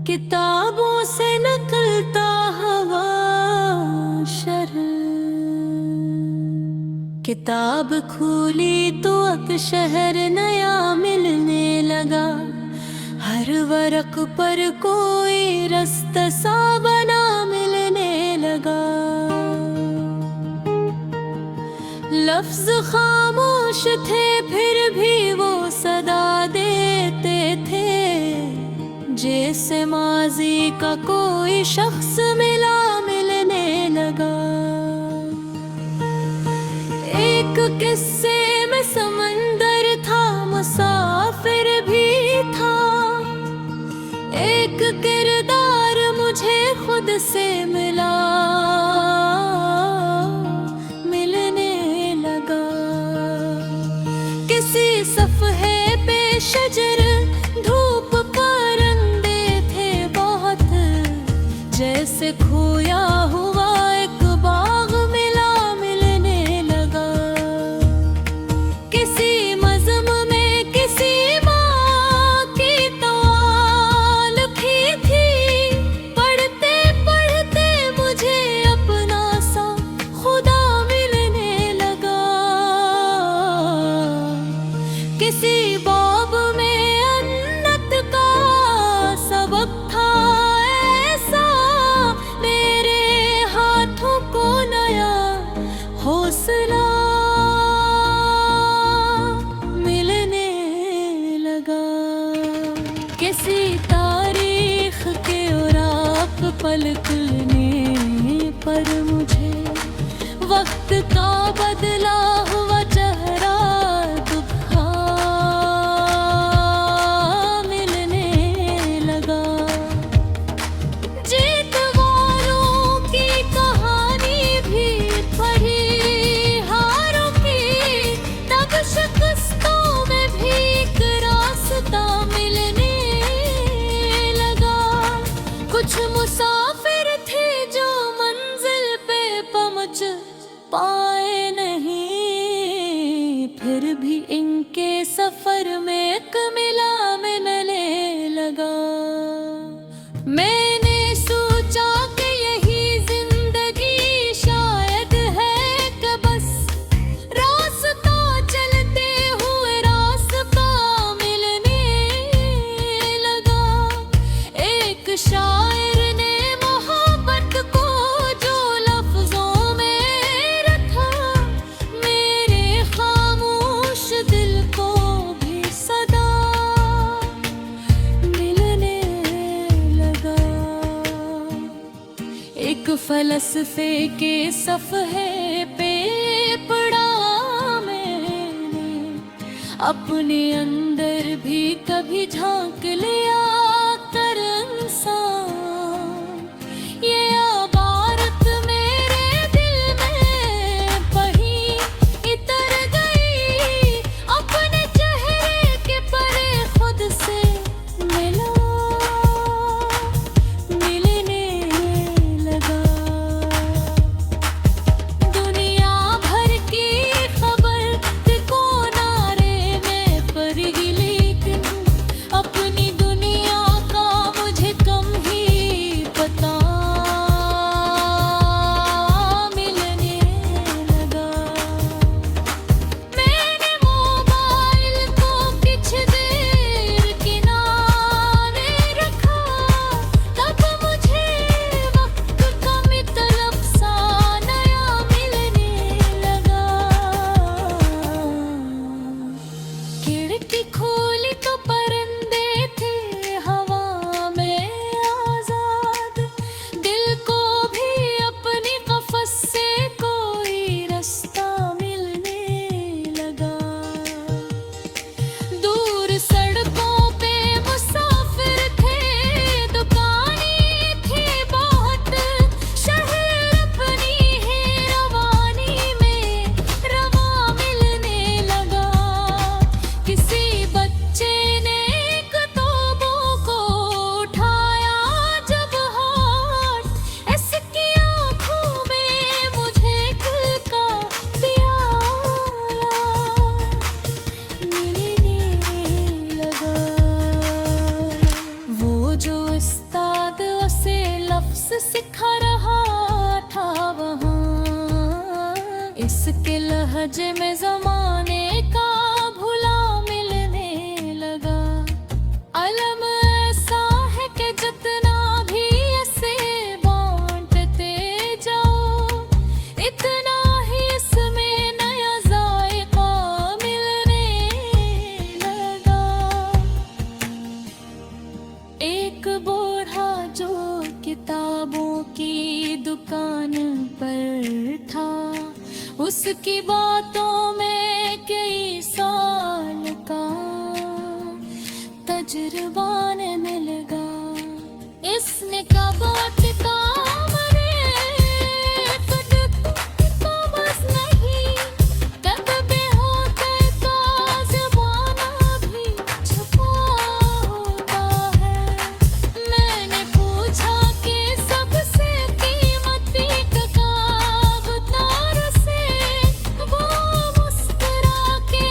किताबों से निकलता हवा शर। किताब खोली तो अब शहर नया मिलने लगा। हर वरक पर कोई रास्ता सा बना मिलने लगा। लफ्ज खामोश थे फिर भी वो सदा देते थे, जैसे माजी का कोई शख्स मिला मिलने लगा। एक किस्से में समंदर था, मुसाफिर भी था। एक किरदार मुझे खुद से मिला, मिलने लगा। किसी सफ़हे पे शजर धूप परंदे थे बहुत, जैसे खोया हुआ एक बाग मिला मिलने लगा। किसी मज़म में किसी माँ की तवाल लिखी थी, पढ़ते पढ़ते मुझे अपना सा खुदा मिलने लगा। किसी बाब में अन्नत का सबक था ऐसा, मेरे हाथों को नया हौसला मिलने लगा। किसी तारीख के औराक पलटने पर मुझे वक्त का बदला हुआ चेहरा दुबका मिलने लगा। जीत वालों की कहानी भी पढ़ी हारों की, तब शिकस्तों में भी एक रास्ता मिलने लगा। कुछ मुसाफिर थे जो मंजिल पे पहुंच पाए नहीं, फिर भी इनके सफर में एक मिला मिलने लगा। मैंने सोचा कि यही जिंदगी शायद है कि बस रास्ता चलते हुए रास्ता मिलने लगा। एक शायर ने मोहब्बत को जो लफ्जों में रखा, मेरे खामोश दिल को भी सदा मिलने लगा। एक फलसफे के सफ़हे पे पढ़ा मैंने, अपने अंदर भी कभी झांक लिया कर इंसान। ये इबारत मेरे दिल में कहीं इतर गई, अपने चेहरे के परे खुद से मिला मिलने लगा। दुनिया भर की खबर को नारे में पड़ गई, लेकिन अपनी दुनिया राज में जमाने का भुला मिलने लगा। अलम ऐसा है कि जितना भी ऐसे बांटते जाओ, इतना ही इसमें नया जायका मिलने लगा। एक बूढ़ा जो किताबों की दुकान पर था, उसकी बातों में कई साल का तजुर्बा ने मिल गया। इसने कब टिका मरे बस नहीं, कब बेहोते का ज़बाना भी छुपा होता है। मैंने पूछा कि सबसे कीमती किताब तार से, वो मुस्कुरा के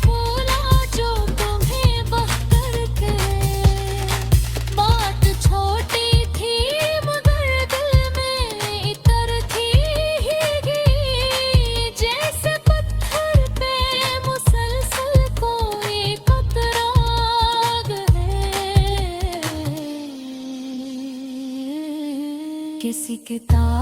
बोला जो तुम्हें बख्तर के। बात छोटी थी मगर दिल में इतर थी ही, जैसे पत्थर पे मुसलसल कोई कतराग है। किसी किताब